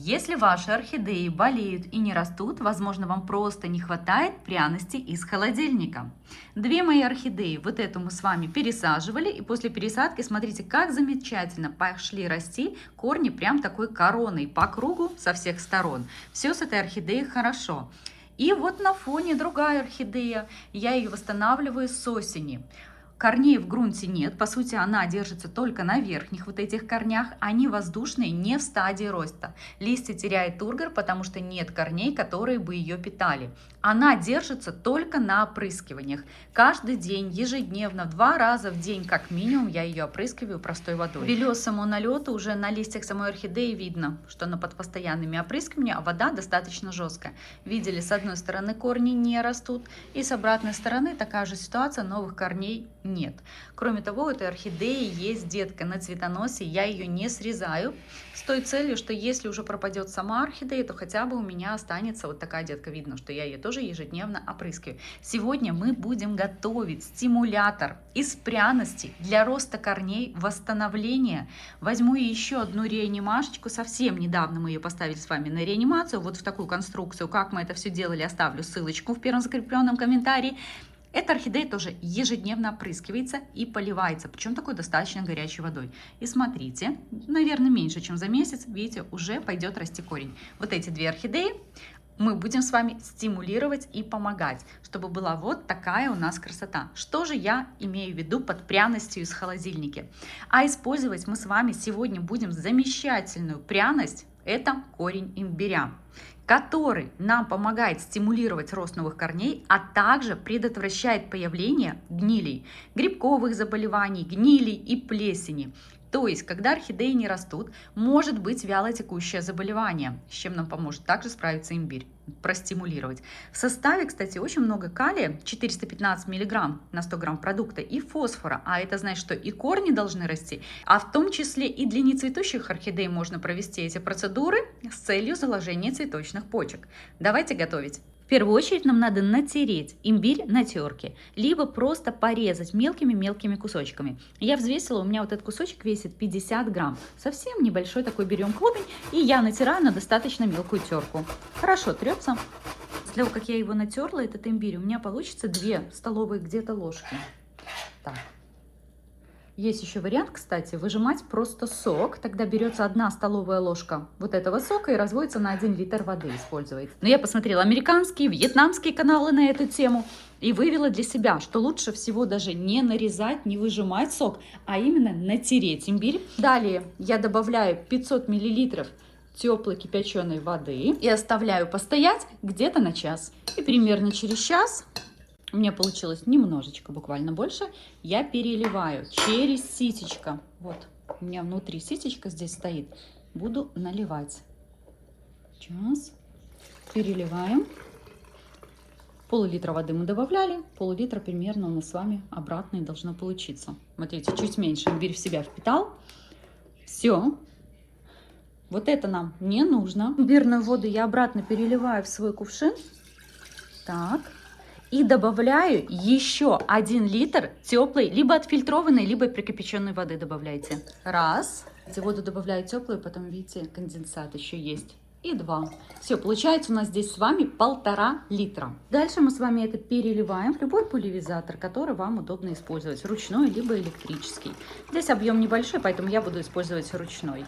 Если ваши орхидеи болеют и не растут, возможно, вам просто не хватает пряности из холодильника. Две мои орхидеи, вот эту мы с вами пересаживали, и после пересадки, смотрите, как замечательно пошли расти корни прям такой короной по кругу со всех сторон. Все с этой орхидеей хорошо. И вот на фоне другая орхидея, я ее восстанавливаю с осени. Корней в грунте нет, по сути она держится только на верхних вот этих корнях, они воздушные, не в стадии роста. Листья теряет тургор, потому что нет корней, которые бы ее питали. Она держится только на опрыскиваниях. Каждый день, ежедневно, 2 раза в день как минимум я ее опрыскиваю простой водой. Белесому налету уже на листьях самой орхидеи видно, что она под постоянными опрыскиваниями, а вода достаточно жесткая. Видели, с одной стороны корни не растут, и с обратной стороны такая же ситуация, новых корней нет. Кроме того, у этой орхидеи есть детка на цветоносе, я ее не срезаю с той целью, что если уже пропадет сама орхидея, то хотя бы у меня останется вот такая детка. Видно, что я ее тоже ежедневно опрыскиваю. Сегодня мы будем готовить стимулятор из пряности для роста корней, восстановления. Возьму еще одну реанимашечку, совсем недавно мы ее поставили с вами на реанимацию, вот в такую конструкцию. Как мы это все делали, оставлю ссылочку в первом закрепленном комментарии. Эта орхидея тоже ежедневно опрыскивается и поливается, причем такой достаточно горячей водой. И смотрите, наверное, меньше, чем за месяц, видите, уже пойдет расти корень. Вот эти две орхидеи мы будем с вами стимулировать и помогать, чтобы была вот такая у нас красота. Что же я имею в виду под пряностью из холодильника? А использовать мы с вами сегодня будем замечательную пряность, это корень имбиря, который нам помогает стимулировать рост новых корней, а также предотвращает появление гнилей, грибковых заболеваний, гнилей и плесени. То есть, когда орхидеи не растут, может быть вялотекущее заболевание, с чем нам поможет также справиться имбирь, простимулировать. В составе, кстати, очень много калия, 415 мг на 100 грамм продукта, и фосфора, а это значит, что и корни должны расти, а в том числе и для нецветущих орхидей можно провести эти процедуры с целью заложения цветочных почек. Давайте готовить. В первую очередь нам надо натереть имбирь на терке, либо просто порезать мелкими-мелкими кусочками. Я взвесила, у меня вот этот кусочек весит 50 грамм. Совсем небольшой такой берем клубень, и я натираю на достаточно мелкую терку. Хорошо трется. После того, как я его натерла, этот имбирь, у меня получится 2 столовые где-то ложки. Так. Есть еще вариант, кстати, выжимать просто сок. Тогда берется 1 столовая ложка вот этого сока и разводится на 1 литр воды, используется. Но я посмотрела американские, вьетнамские каналы на эту тему и вывела для себя, что лучше всего даже не нарезать, не выжимать сок, а именно натереть имбирь. Далее я добавляю 500 миллилитров теплой кипяченой воды и оставляю постоять где-то на час. И примерно через час... У меня получилось немножечко, буквально больше. Я переливаю через ситечко. Вот, у меня внутри ситечко здесь стоит. Буду наливать. Сейчас. Переливаем. Пол-литра воды мы добавляли. Пол-литра примерно у нас с вами обратно и должно получиться. Смотрите, чуть меньше имбирь в себя впитал. Все. Вот это нам не нужно. Имбирную воду я обратно переливаю в свой кувшин. Так. И добавляю еще 1 литр теплой, либо отфильтрованной, либо прикипяченной воды добавляйте. Раз. Воду добавляю теплую, потом, видите, конденсат еще есть. И 2. Все, получается у нас здесь с вами 1,5 литра. Дальше мы с вами это переливаем в любой пульверизатор, который вам удобно использовать. Ручной, либо электрический. Здесь объем небольшой, поэтому я буду использовать ручной.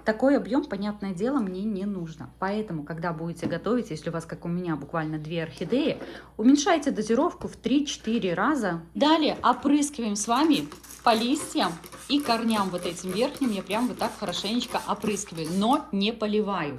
Такой объем, понятное дело, мне не нужно. Поэтому, когда будете готовить, если у вас, как у меня, буквально 2 орхидеи, уменьшайте дозировку в 3-4 раза. Далее опрыскиваем с вами по листьям и корням вот этим верхним. Я прям вот так хорошенечко опрыскиваю, но не поливаю.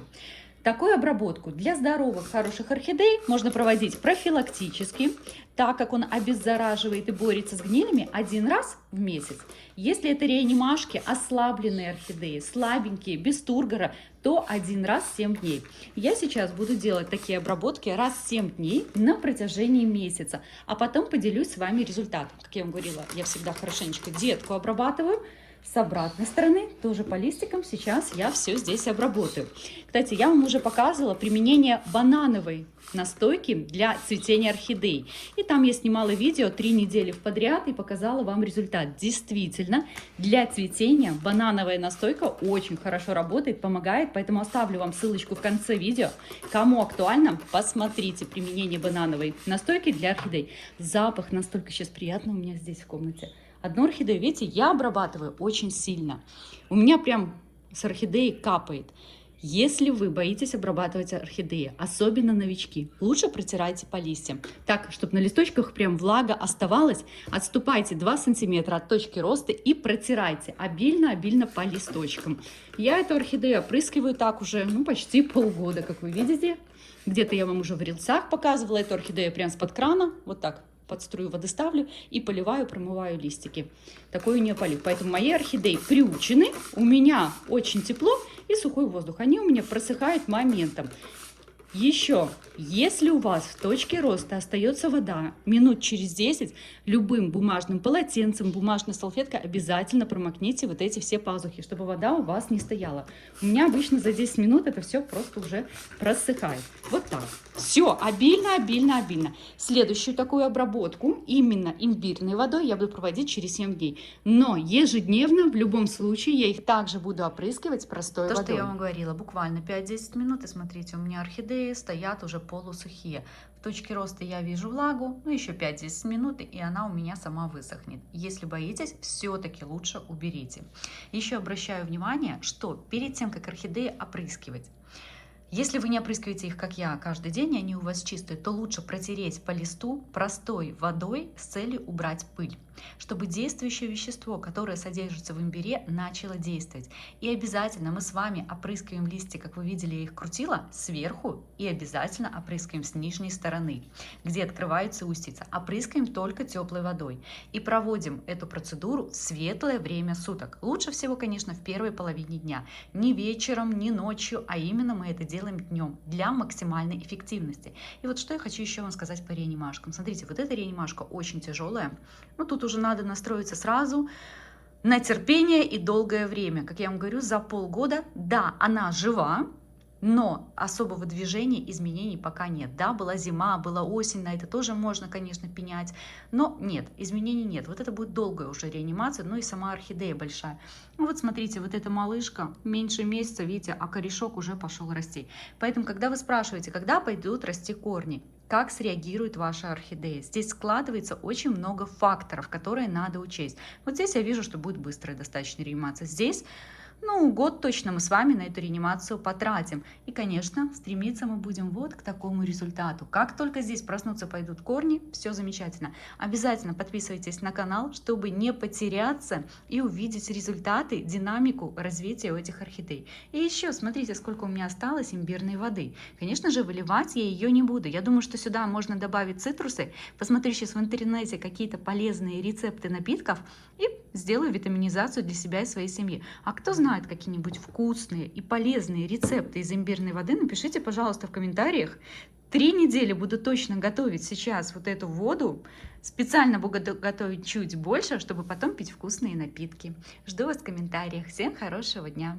Такую обработку для здоровых, хороших орхидей можно проводить профилактически, так как он обеззараживает и борется с гнилями 1 раз в месяц. Если это реанимашки, ослабленные орхидеи, слабенькие, без тургора, то 1 раз в 7 дней. Я сейчас буду делать такие обработки раз в 7 дней на протяжении месяца, а потом поделюсь с вами результатом. Как я вам говорила, я всегда хорошенечко детку обрабатываю, С обратной стороны, тоже по листикам, сейчас я все здесь обработаю. Кстати, я вам уже показывала применение банановой настойки для цветения орхидей. И там я снимала видео 3 недели подряд и показала вам результат. Действительно, для цветения банановая настойка очень хорошо работает, помогает, поэтому оставлю вам ссылочку в конце видео. Кому актуально, посмотрите применение банановой настойки для орхидей. Запах настолько сейчас приятный у меня здесь в комнате. Одну орхидею, видите, я обрабатываю очень сильно. У меня прям с орхидеей капает. Если вы боитесь обрабатывать орхидеи, особенно новички, лучше протирайте по листьям. Так, чтобы на листочках прям влага оставалась, отступайте 2 сантиметра от точки роста и протирайте обильно-обильно по листочкам. Я эту орхидею опрыскиваю так уже, почти полгода, как вы видите. Где-то я вам уже в рилсах показывала эту орхидею прям с-под крана, вот так. Под струю воды ставлю и поливаю, промываю листики. Такой у нее полив. Поэтому мои орхидеи приучены. У меня очень тепло и сухой воздух. Они у меня просыхают моментом. Еще, если у вас в точке роста остается вода, минут через 10 любым бумажным полотенцем, бумажной салфеткой обязательно промокните вот эти все пазухи, чтобы вода у вас не стояла. У меня обычно за 10 минут это все просто уже просыхает. Вот так. Все, обильно. Следующую такую обработку, именно имбирной водой, я буду проводить через 7 дней. Но ежедневно, в любом случае, я их также буду опрыскивать простой водой. То, что я вам говорила, буквально 5-10 минут, и смотрите, у меня орхидеи стоят уже полусухие. В точке роста я вижу влагу, еще 5-10 минут, и она у меня сама высохнет. Если боитесь, все-таки лучше уберите. Еще обращаю внимание, что перед тем, как орхидеи опрыскивать, если вы не опрыскиваете их, как я, каждый день, они у вас чистые, то лучше протереть по листу простой водой с целью убрать пыль, чтобы действующее вещество, которое содержится в имбире, начало действовать. И обязательно мы с вами опрыскиваем листья, как вы видели, я их крутила, сверху, и обязательно опрыскиваем с нижней стороны, где открываются устьица. Опрыскиваем только теплой водой. И проводим эту процедуру в светлое время суток. Лучше всего, конечно, в первой половине дня. Не вечером, не ночью, а именно мы это делаем днем для максимальной эффективности. И вот что я хочу еще вам сказать по реанимашкам. Смотрите, вот эта реанимашка очень тяжелая. Тут уже надо настроиться сразу на терпение и долгое время. Как я вам говорю, за полгода, да, она жива, но особого движения, изменений пока нет. Да, была зима, была осень, на это тоже можно, конечно, пенять, но нет, изменений нет. Вот это будет долгая уже реанимация, и сама орхидея большая. Вот смотрите, вот эта малышка, меньше месяца, видите, а корешок уже пошел расти. Поэтому, когда вы спрашиваете, когда пойдут расти корни, как среагирует ваша орхидея, здесь складывается очень много факторов, которые надо учесть. Вот здесь я вижу, что будет быстрая достаточно реанимация. Здесь год точно мы с вами на эту реанимацию потратим. И, конечно, стремиться мы будем вот к такому результату. Как только здесь проснутся, пойдут корни, все замечательно. Обязательно подписывайтесь на канал, чтобы не потеряться и увидеть результаты, динамику развития у этих орхидей. И еще, смотрите, сколько у меня осталось имбирной воды. Конечно же, выливать я ее не буду. Я думаю, что сюда можно добавить цитрусы. Посмотрю сейчас в интернете какие-то полезные рецепты напитков и сделаю витаминизацию для себя и своей семьи. А кто знает какие-нибудь вкусные и полезные рецепты из имбирной воды, напишите, пожалуйста, в комментариях. 3 недели буду точно готовить сейчас вот эту воду. Специально буду готовить чуть больше, чтобы потом пить вкусные напитки. Жду вас в комментариях. Всем хорошего дня!